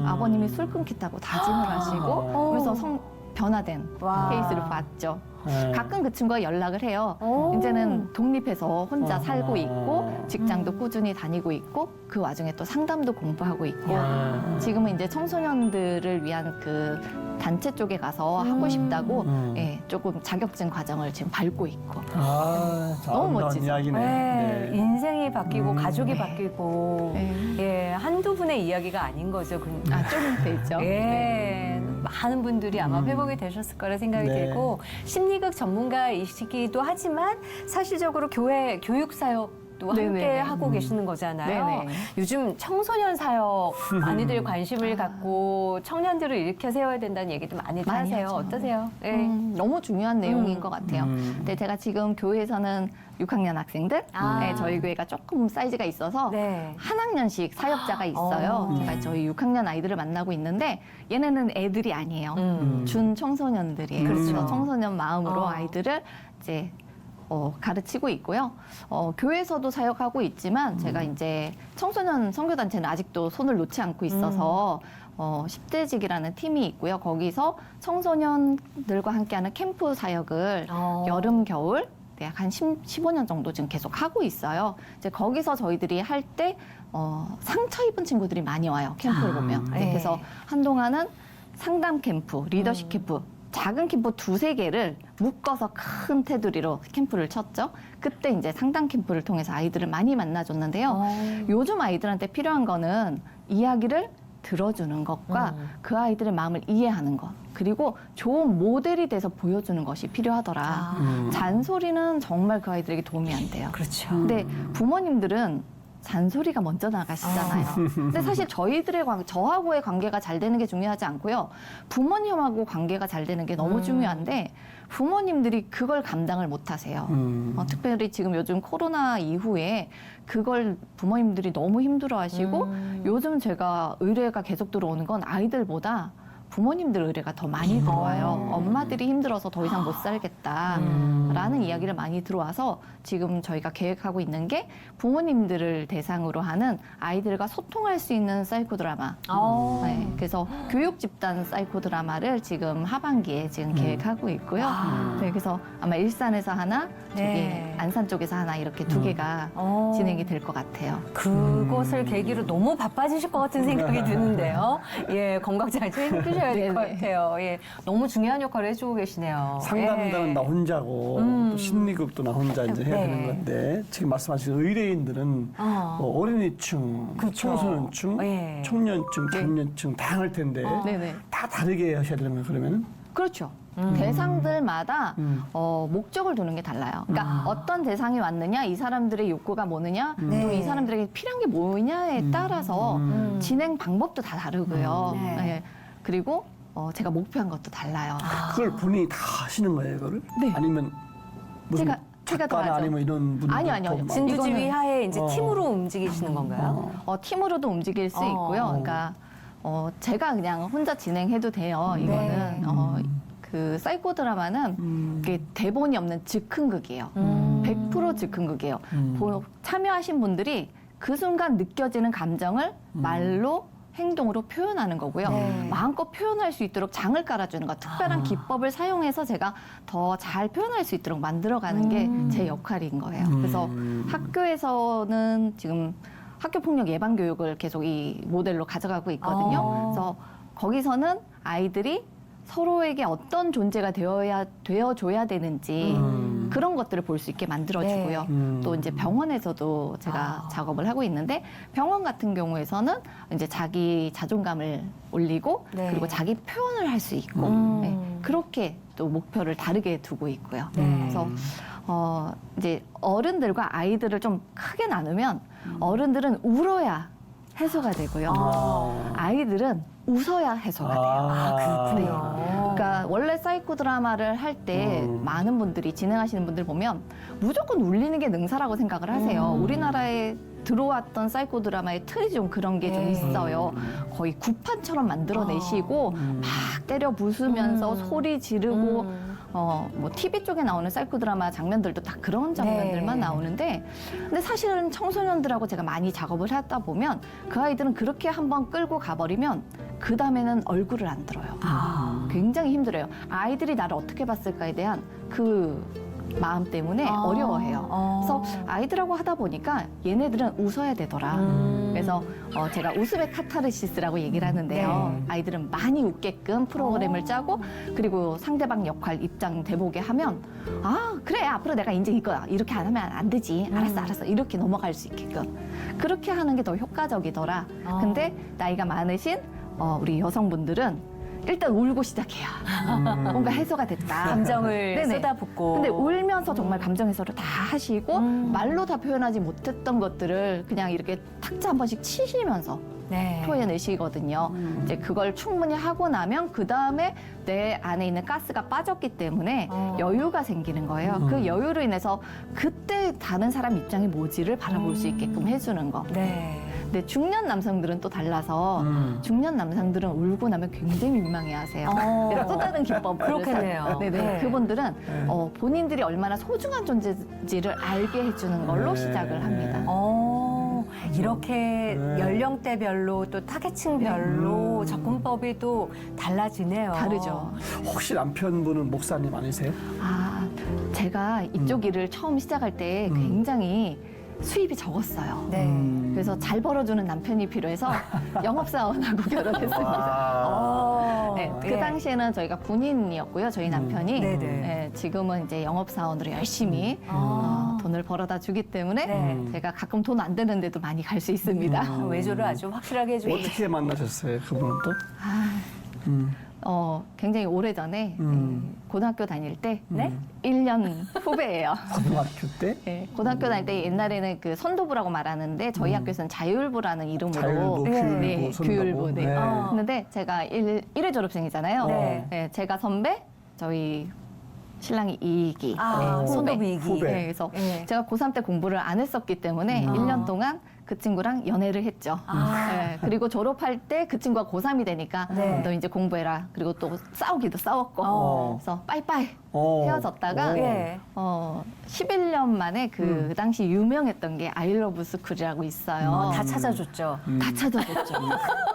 아버님이 술 끊겠다고 다짐을 하시고 그래서 변화된 케이스를 봤죠. 가끔 그 친구가 연락을 해요. 이제는 독립해서 혼자 살고 있고 직장도 꾸준히 다니고 있고 그 와중에 또 상담도 공부하고 있고 지금은 이제 청소년들을 위한 그 단체 쪽에 가서 하고 싶다고 조금 자격증 과정을 지금 밟고 있고 너무 멋지죠. 이야기네. 인생이 바뀌고 가족이 바뀌고 한두 분의 이야기가 아닌 거죠. 좀 되죠. 많은 분들이 아마 회복이 되셨을 거라 생각이 들고 심리극 전문가이시기도 하지만 사실적으로 교회 교육사역도 함께 하고 계시는 거잖아요. 요즘 청소년 사역 많이들 관심을 갖고 청년들을 일으켜 세워야 된다는 얘기도 많이 하세요. 하죠. 어떠세요? 너무 중요한 내용인 것 같아요. 근데 제가 지금 교회에서는 6학년 학생들, 저희 교회가 조금 사이즈가 있어서 한 학년씩 사역자가 있어요. 제가 저희 6학년 아이들을 만나고 있는데 얘네는 애들이 아니에요. 준 청소년들이에요. 그래서 청소년 마음으로 아이들을 이제 가르치고 있고요. 교회에서도 사역하고 있지만 제가 이제 청소년 선교단체는 아직도 손을 놓지 않고 있어서 10대직이라는 팀이 있고요. 거기서 청소년들과 함께하는 캠프 사역을 여름, 겨울 대학 한 15년 정도 지금 계속 하고 있어요. 이제 거기서 저희들이 할 때 상처 입은 친구들이 많이 와요. 캠프를 보면. 네. 그래서 한동안은 상담 캠프, 리더십 캠프, 작은 캠프 2-3개를 묶어서 큰 테두리로 캠프를 쳤죠. 그때 이제 상담 캠프를 통해서 아이들을 많이 만나줬는데요. 요즘 아이들한테 필요한 거는 이야기를 들어주는 것과 그 아이들의 마음을 이해하는 것, 그리고 좋은 모델이 돼서 보여주는 것이 필요하더라. 잔소리는 정말 그 아이들에게 도움이 안 돼요. 그렇죠. 근데 부모님들은 잔소리가 먼저 나가시잖아요. 근데 사실 저하고의 관계가 잘 되는 게 중요하지 않고요. 부모님하고 관계가 잘 되는 게 너무 중요한데 부모님들이 그걸 감당을 못 하세요. 특별히 지금 요즘 코로나 이후에 그걸 부모님들이 너무 힘들어 하시고 요즘 제가 의뢰가 계속 들어오는 건 아이들보다 부모님들 의뢰가 더 많이 들어와요. 엄마들이 힘들어서 더 이상 못 살겠다라는 이야기를 많이 들어와서 지금 저희가 계획하고 있는 게 부모님들을 대상으로 하는 아이들과 소통할 수 있는 사이코 드라마. 네, 그래서 교육 집단 사이코 드라마를 지금 하반기에 지금 계획하고 있고요. 네, 그래서 아마 일산에서 하나, 네. 저기 안산 쪽에서 하나 이렇게 2개가 진행이 될 것 같아요. 그것을 계기로 너무 바빠지실 것 같은 생각이 드는데요. 예, 건강 잘 챙기셔야 될 것 네네. 같아요. 예, 너무 중요한 역할을 해주고 계시네요. 상담자는 예. 나 혼자고 또 심리급도 나 혼자 이제 해야 네. 되는 건데 지금 말씀하신 의뢰인들은 뭐 어린이층, 그렇죠. 청소년층, 예. 청년층, 장년층 다양할 텐데 네네. 다 다르게 하셔야 되는 거예요, 그러면? 그렇죠. 대상들마다 목적을 두는 게 달라요. 그러니까 어떤 대상이 왔느냐, 이 사람들의 욕구가 뭐느냐, 또 네. 이 사람들에게 필요한 게 뭐냐에 따라서 진행 방법도 다 다르고요. 네. 네. 그리고 제가 목표한 것도 달라요. 그걸 본인이 다 하시는 거예요, 이거를? 네. 아니면 무슨 제가 다 작가나 하죠. 아니면 이런 분들 아니요. 진두지휘 이거는- 하에 이제 팀으로 움직이시는 건가요? 팀으로도 움직일 수 있고요. 그러니까 제가 그냥 혼자 진행해도 돼요. 이거는 그 사이코 드라마는 이게 대본이 없는 즉흥극이에요. 100% 즉흥극이에요. 참여하신 분들이 그 순간 느껴지는 감정을 말로 행동으로 표현하는 거고요. 네. 마음껏 표현할 수 있도록 장을 깔아주는 것, 특별한 기법을 사용해서 제가 더 잘 표현할 수 있도록 만들어가는 게 제 역할인 거예요. 그래서 학교에서는 지금 학교폭력 예방 교육을 계속 이 모델로 가져가고 있거든요. 그래서 거기서는 아이들이 서로에게 어떤 존재가 되어줘야 되는지 그런 것들을 볼 수 있게 만들어주고요. 또 이제 병원에서도 제가 작업을 하고 있는데 병원 같은 경우에서는 이제 자기 자존감을 올리고 네. 그리고 자기 표현을 할 수 있고 네, 그렇게 또 목표를 다르게 두고 있고요. 그래서 이제 어른들과 아이들을 좀 크게 나누면 어른들은 울어야 해소가 되고요. 아이들은 웃어야 해소가 돼요. 그렇군요. 그러니까 원래 사이코 드라마를 할 때 많은 분들이 진행하시는 분들 보면 무조건 울리는 게 능사라고 생각을 하세요. 우리나라에 들어왔던 사이코 드라마의 틀이 좀 그런 게 좀 있어요. 거의 구판처럼 만들어내시고 막 때려 부수면서 소리 지르고 뭐 TV 쪽에 나오는 사이코 드라마 장면들도 다 그런 장면들만 나오는데 근데 사실은 청소년들하고 제가 많이 작업을 하다 보면 그 아이들은 그렇게 한번 끌고 가버리면 그 다음에는 얼굴을 안 들어요. 굉장히 힘들어요. 아이들이 나를 어떻게 봤을까에 대한 그 마음 때문에 어려워해요. 그래서 아이들하고 하다 보니까 얘네들은 웃어야 되더라. 그래서 제가 웃음의 카타르시스라고 얘기를 하는데요. 아이들은 많이 웃게끔 프로그램을 짜고 그리고 상대방 역할 입장 돼보게 하면 아 그래 앞으로 내가 이제 이거야 이렇게 안 하면 안 되지 알았어 이렇게 넘어갈 수 있게끔 그렇게 하는 게 더 효과적이더라. 근데 나이가 많으신 우리 여성분들은 일단 울고 시작해요. 뭔가 해소가 됐다. 감정을 네네. 쏟아붓고. 근데 울면서 정말 감정 해소를 다 하시고 말로 다 표현하지 못했던 것들을 그냥 이렇게 탁자 한 번씩 치시면서 네. 토해내시거든요. 이제 그걸 충분히 하고 나면 그 다음에 내 안에 있는 가스가 빠졌기 때문에 여유가 생기는 거예요. 그 여유로 인해서 그때 다른 사람 입장이 뭐지를 바라볼 수 있게끔 해주는 거. 네. 근데 중년 남성들은 또 달라서 중년 남성들은 울고 나면 굉장히 민망해하세요. 그래서 또 다른 기법을 그렇겠네요. 네네. 네. 그분들은 본인들이 얼마나 소중한 존재인지를 알게 해주는 걸로 시작을 합니다. 이렇게 연령대별로 또 타겟층별로 접근법이 또 달라지네요. 다르죠. 혹시 남편분은 목사님 아니세요? 아, 제가 이쪽 일을 처음 시작할 때 굉장히 수입이 적었어요. 네. 그래서 잘 벌어주는 남편이 필요해서 영업사원하고 결혼했습니다. 어, 네, 그 예. 당시에는 저희가 군인이었고요, 저희 남편이. 네네. 네, 지금은 이제 영업사원으로 열심히 돈을 벌어다 주기 때문에 네. 제가 가끔 돈 안 되는데도 많이 갈 수 있습니다. 외조를 아주 확실하게 해주고. 어떻게 만나셨어요? 그분은 또? 굉장히 오래전에 고등학교 다닐 때 네? 1년 후배예요. 고등학교 때? 네, 고등학교 다닐 때 옛날에는 그 선도부라고 말하는데 저희 학교에서는 자율부라는 이름으로 자율부, 네, 교율부, 교율부. 네. 네. 근데 제가 1회 졸업생이잖아요. 네. 네, 제가 선배, 저희 신랑이 2기. 아, 네, 선도부 후배. 2기. 후배. 네, 그래서 네. 제가 고3 때 공부를 안 했었기 때문에 1년 동안 그 친구랑 연애를 했죠. 네, 그리고 졸업할 때 그 친구가 고3이 되니까 네. 너 이제 공부해라. 그리고 또 싸우기도 싸웠고. 그래서 빠이빠이 헤어졌다가 예. 11년 만에 그 당시 유명했던 게 아이러브 스쿨이라고 있어요. 다 찾아줬죠. 다 찾아줬죠.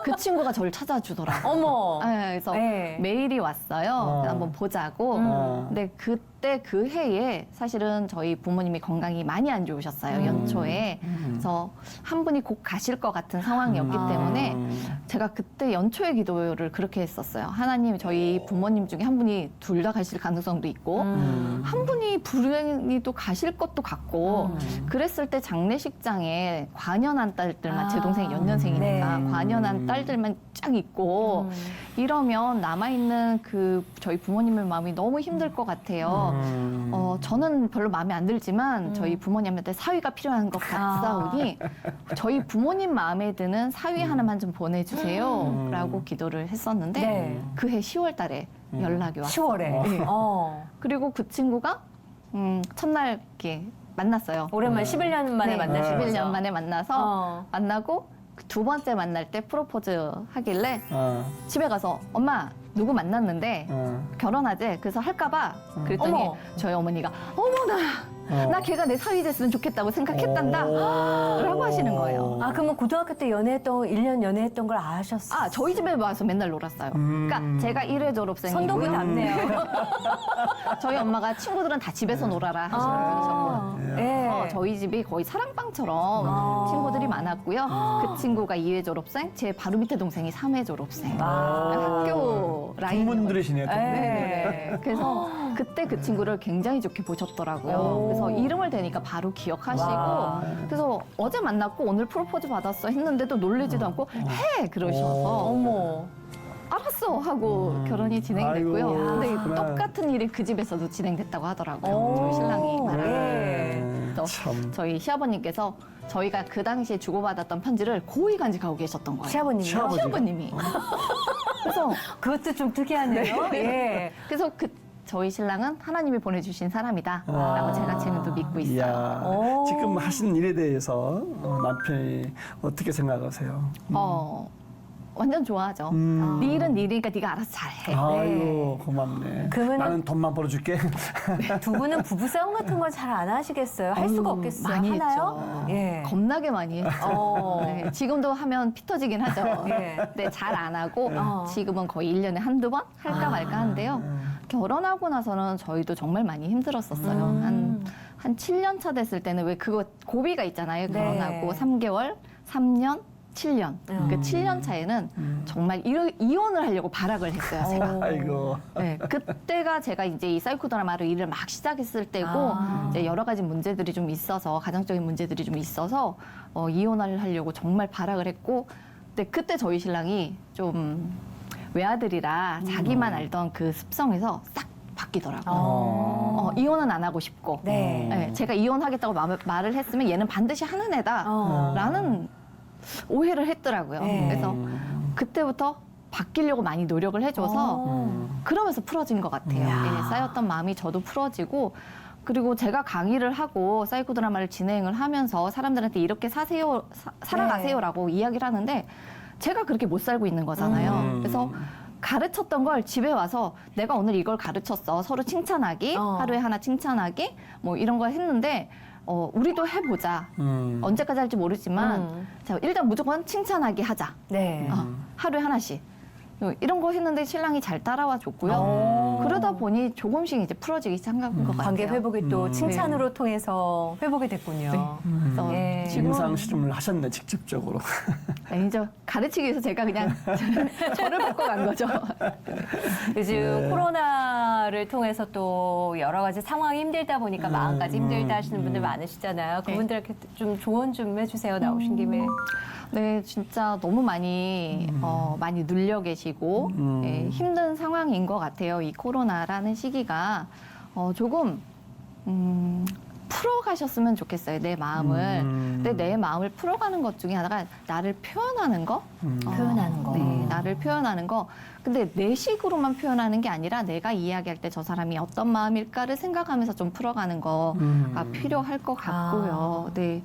그 친구가 저를 찾아주더라고요. 어머. 네, 그래서 네. 메일이 왔어요. 그래서 한번 보자고. 근데 그때 그 해에 사실은 저희 부모님이 건강이 많이 안 좋으셨어요. 연초에. 그래서 한 분이 곧 가실 것 같은 상황이었기 때문에 제가 그때 연초의 기도를 그렇게 했었어요. 하나님, 저희 부모님 중에 한 분이 둘 다 가실 가능성도 있고 한 분이 불행히 또 가실 것도 같고 그랬을 때 장례식장에 관연한 딸들만 제 동생이 연년생이니까 네. 관연한 딸들만 쫙 있고 이러면 남아있는 그 저희 부모님의 마음이 너무 힘들 것 같아요. 저는 별로 마음에 안 들지만 저희 부모님한테 사위가 필요한 것 같사오니 저희 부모님 마음에 드는 사위 하나만 좀 보내주세요 라고 기도를 했었는데 네. 그해 10월 달에 연락이 왔어요. 10월에. 네. 그리고 그리고 그 친구가 첫날 이렇게 만났어요. 오랜만에 11년 만에 네, 만나신 거죠. 11년 만에 만나서 만나고 그 두 번째 만날 때 프로포즈 하길래 집에 가서 엄마 누구 만났는데 결혼하재. 그래서 할까봐 그랬더니 어머. 저희 어머니가 어머나 나 걔가 내 사위 됐으면 좋겠다고 생각했단다 라고 하시는 거예요. 아, 그러면 고등학교 때 연애했던, 1년 연애했던 걸 아셨어요? 아, 저희 집에 와서 맨날 놀았어요. 그러니까 제가 1회 졸업생이고요. 선도부답네요. 저희 엄마가 친구들은 다 집에서 놀아라 하시는 분이셨고 예. 저희 집이 거의 사랑방처럼 친구들이 많았고요. 그 친구가 2회 졸업생, 제 바로 밑에 동생이 3회 졸업생. 학교 라인. 동문들이시네요. 네. 그래서 그때 그 친구를 굉장히 좋게 보셨더라고요. 그래서 이름을 대니까 바로 기억하시고 와. 그래서 어제 만났고 오늘 프로포즈 받았어 했는데도 놀래지도 않고 해 그러셔서 어머. 알았어 하고 결혼이 진행됐고요. 아이고, 근데 그렇구나. 똑같은 일이 그 집에서도 진행됐다고 하더라고요. 오. 저희 신랑이 말하는. 예. 그래서 참. 저희 시아버님께서 저희가 그 당시에 주고받았던 편지를 고이 간직하고 계셨던 거예요. 시아버님이요? 시아버지. 시아버님이. 그래서 그것도 좀 특이하네요. 예. 그래서 저희 신랑은 하나님이 보내주신 사람이다라고 제가 지금도 믿고 있어요. 이야, 오. 지금 하신 일에 대해서 남편이 어떻게 생각하세요? 완전 좋아하죠. 네 일은 네 일이니까 네가 알아서 잘해. 아이고 고맙네. 그러면은- 나는 돈만 벌어줄게. 두 분은 부부싸움 같은 걸 잘 안 하시겠어요? 할 수가 없겠어요. 많이 하나요? 했죠. 예. 겁나게 많이 했죠. 어. 네, 지금도 하면 피 터지긴 하죠. 예. 근데 잘 안 하고 어. 지금은 거의 1년에 한두 번 할까 말까 하는데요. 결혼하고 나서는 저희도 정말 많이 힘들었었어요. 한 7년 차 됐을 때는 왜 그거 고비가 있잖아요. 네. 결혼하고 3개월, 3년, 7년. 그 7년 차에는 정말 이혼을 하려고 발악을 했어요, 제가. 아이고. 네, 그때가 제가 이제 이 사이코드라마로 일을 막 시작했을 때고 이제 여러 가지 문제들이 좀 있어서 가정적인 문제들이 좀 있어서 이혼을 하려고 정말 발악을 했고, 근데 그때 저희 신랑이 좀 외아들이라 자기만 알던 그 습성에서 싹 바뀌더라고요. 이혼은 안 하고 싶고, 네. 네, 제가 이혼하겠다고 말을 했으면 얘는 반드시 하는 애다라는 오해를 했더라고요. 네. 그래서 그때부터 바뀌려고 많이 노력을 해줘서 그러면서 풀어진 것 같아요. 예, 쌓였던 마음이 저도 풀어지고, 그리고 제가 강의를 하고 사이코 드라마를 진행을 하면서 사람들한테 이렇게 사세요, 살아가세요라고 이야기를 하는데 제가 그렇게 못 살고 있는 거잖아요. 그래서 가르쳤던 걸 집에 와서 내가 오늘 이걸 가르쳤어. 서로 칭찬하기, 하루에 하나 칭찬하기, 뭐 이런 거 했는데 우리도 해보자. 언제까지 할지 모르지만 자, 일단 무조건 칭찬하기 하자. 네. 하루에 하나씩. 이런 거 했는데 신랑이 잘 따라와 줬고요. 그러다 보니 조금씩 이제 풀어지기 시작한 것 같아요. 관계 회복이 또 칭찬으로 통해서 회복이 됐군요. 그래서 예. 임상 실험을 하셨네 직접적으로. 네, 이제 가르치기 위해서 제가 그냥 저를 바꿔 간 거죠. 요즘 네. 코로나를 통해서 또 여러 가지 상황이 힘들다 보니까 마음까지 힘들다 하시는 분들 많으시잖아요. 그분들에게 좀 조언 좀 해주세요. 나오신 김에. 네, 진짜 너무 많이 많이 눌려 계시고 예, 힘든 상황인 것 같아요. 이 코로나라는 시기가 조금 풀어가셨으면 좋겠어요. 내 마음을. 근데 내 마음을 풀어가는 것 중에 하나가 나를 표현하는 거. 표현하는 거. 네, 나를 표현하는 거. 근데 내 식으로만 표현하는 게 아니라 내가 이야기할 때 저 사람이 어떤 마음일까를 생각하면서 좀 풀어가는 거가 필요할 것 같고요. 네,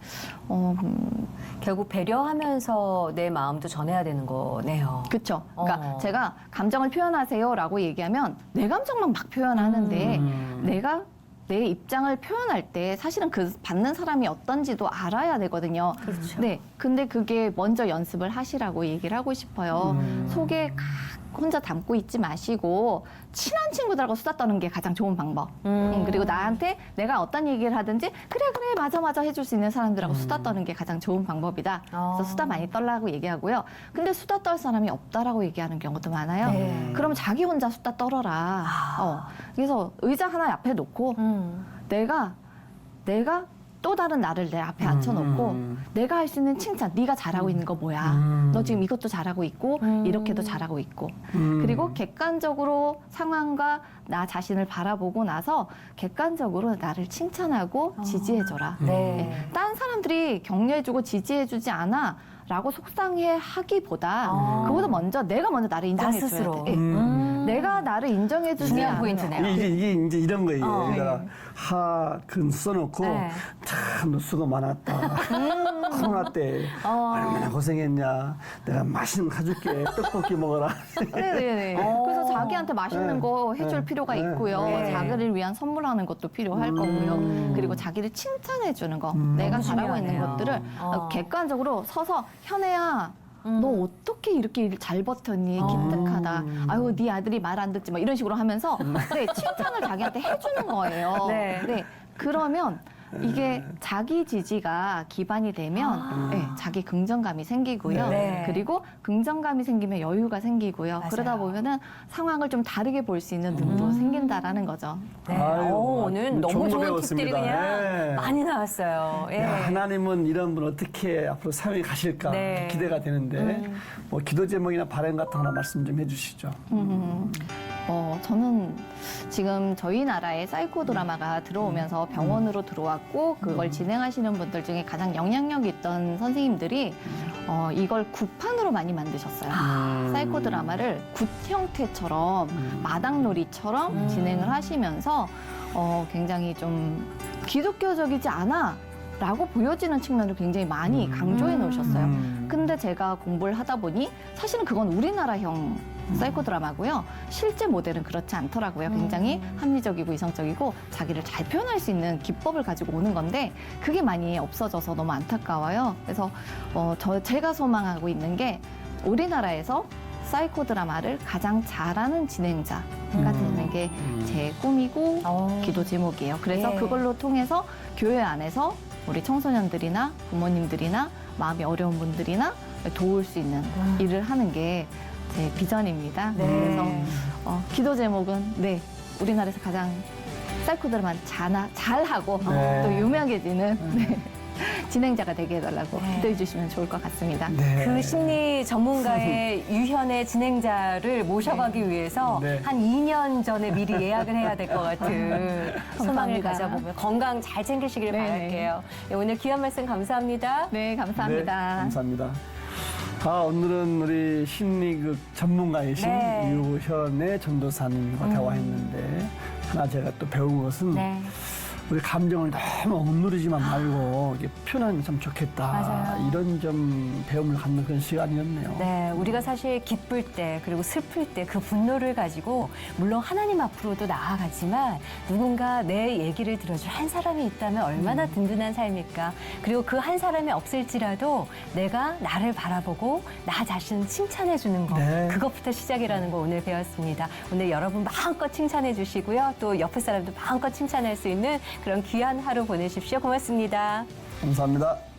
결국 배려하면서 내 마음도 전해야 되는 거네요. 그렇죠. 그러니까 제가 감정을 표현하세요라고 얘기하면 내 감정만 막 표현하는데 내가 내 입장을 표현할 때 사실은 그 받는 사람이 어떤지도 알아야 되거든요. 그렇죠. 네. 근데 그게 먼저 연습을 하시라고 얘기를 하고 싶어요. 속에 혼자 담고 있지 마시고 친한 친구들하고 수다 떠는 게 가장 좋은 방법. 그리고 나한테 내가 어떤 얘기를 하든지 그래 맞아 해줄 수 있는 사람들하고 수다 떠는 게 가장 좋은 방법이다. 그래서 수다 많이 떨라고 얘기하고요. 근데 수다 떨 사람이 없다라고 얘기하는 경우도 많아요. 네. 그럼 자기 혼자 수다 떨어라. 그래서 의자 하나 앞에 놓고 내가 또 다른 나를 내 앞에 앉혀놓고 내가 할 수 있는 칭찬, 네가 잘하고 있는 거 뭐야? 너 지금 이것도 잘하고 있고 이렇게도 잘하고 있고 그리고 객관적으로 상황과 나 자신을 바라보고 나서 객관적으로 나를 칭찬하고 지지해줘라. 네. 다른 사람들이 격려해주고 지지해주지 않아. 라고 속상해 하기보다 그보다 먼저 내가 먼저 나를 나 인정해줘야 스스로. 돼. 내가 나를 인정해주지 중요한 않으면 포인트네요. 이게 이제 이런 거예요. 그러니까 하근 써놓고 네. 참 너 수고 많았다. 코로나 때 얼마나 고생했냐. 내가 맛있는 거 사줄게. 떡볶이 먹어라. 네네네. 그래서 자기한테 맛있는 거 해줄 필요가 있고요. 네. 자기를 위한 선물하는 것도 필요할 거고요. 그리고 자기를 칭찬해 주는 거. 내가 잘하고 있는 중요하네요. 것들을 객관적으로 서서 현애야. 너 어떻게 이렇게 일 잘 버텼니? 기특하다. 아유, 네 아들이 말 안 듣지. 막 이런 식으로 하면서 네, 칭찬을 자기한테 해주는 거예요. 네. 그러면 이게 자기 지지가 기반이 되면 네, 자기 긍정감이 생기고요. 네. 그리고 긍정감이 생기면 여유가 생기고요. 맞아요. 그러다 보면은 상황을 좀 다르게 볼 수 있는 눈도 생긴다라는 거죠. 네. 아유, 오늘 너무 좋은 거 좋은 배웠습니다. 팁들이 그냥 네. 많이 나왔어요. 예. 야, 하나님은 이런 분 어떻게 앞으로 사역에 가실까 네. 기대가 되는데 뭐 기도 제목이나 바람 같은 거 하나 말씀 좀 해주시죠. 저는 지금 저희 나라에 사이코 드라마가 들어오면서 병원으로 들어왔고 그걸 진행하시는 분들 중에 가장 영향력 있던 선생님들이 이걸 굿판으로 많이 만드셨어요. 사이코 드라마를 굿 형태처럼 마당놀이처럼 진행을 하시면서 굉장히 좀 기독교적이지 않아. 라고 보여지는 측면을 굉장히 많이 강조해 놓으셨어요. 근데 제가 공부를 하다 보니 사실은 그건 우리나라형 사이코 드라마고요. 실제 모델은 그렇지 않더라고요. 굉장히 합리적이고 이성적이고 자기를 잘 표현할 수 있는 기법을 가지고 오는 건데 그게 많이 없어져서 너무 안타까워요. 그래서 제가 소망하고 있는 게 우리나라에서 사이코 드라마를 가장 잘하는 진행자가 되는 게 제 꿈이고 기도 제목이에요. 그래서 예. 그걸로 통해서 교회 안에서 우리 청소년들이나 부모님들이나 마음이 어려운 분들이나 도울 수 있는 일을 하는 게 제 비전입니다. 네. 그래서 기도 제목은 네 우리나라에서 가장 사이코 드라마 잘하고 네. 또 유명해지는 네, 진행자가 되게 해달라고 네. 기도해 주시면 좋을 것 같습니다. 네. 그 심리 전문가의 유현의 진행자를 모셔가기 위해서 네. 한 2년 전에 미리 예약을 해야 될 것 같은 소망을 감사합니다. 가져보면 건강 잘 챙기시길 네. 바랄게요. 네, 오늘 귀한 말씀 감사합니다. 네, 감사합니다. 네, 감사합니다. 오늘은 우리 심리극 전문가이신 네. 유현의 전도사님과 대화했는데 하나 제가 또 배운 것은 네. 우리 감정을 너무 억누르지만 말고 이게 표현하면 참 좋겠다. 맞아요. 이런 좀 배움을 갖는 그런 시간이었네요. 네, 우리가 사실 기쁠 때 그리고 슬플 때 그 분노를 가지고 물론 하나님 앞으로도 나아가지만 누군가 내 얘기를 들어줄 한 사람이 있다면 얼마나 든든한 삶일까. 그리고 그 한 사람이 없을지라도 내가 나를 바라보고 나 자신을 칭찬해 주는 거. 네. 그것부터 시작이라는 거 오늘 배웠습니다. 오늘 여러분 마음껏 칭찬해 주시고요. 또 옆에 사람도 마음껏 칭찬할 수 있는 그런 귀한 하루 보내십시오. 고맙습니다. 감사합니다.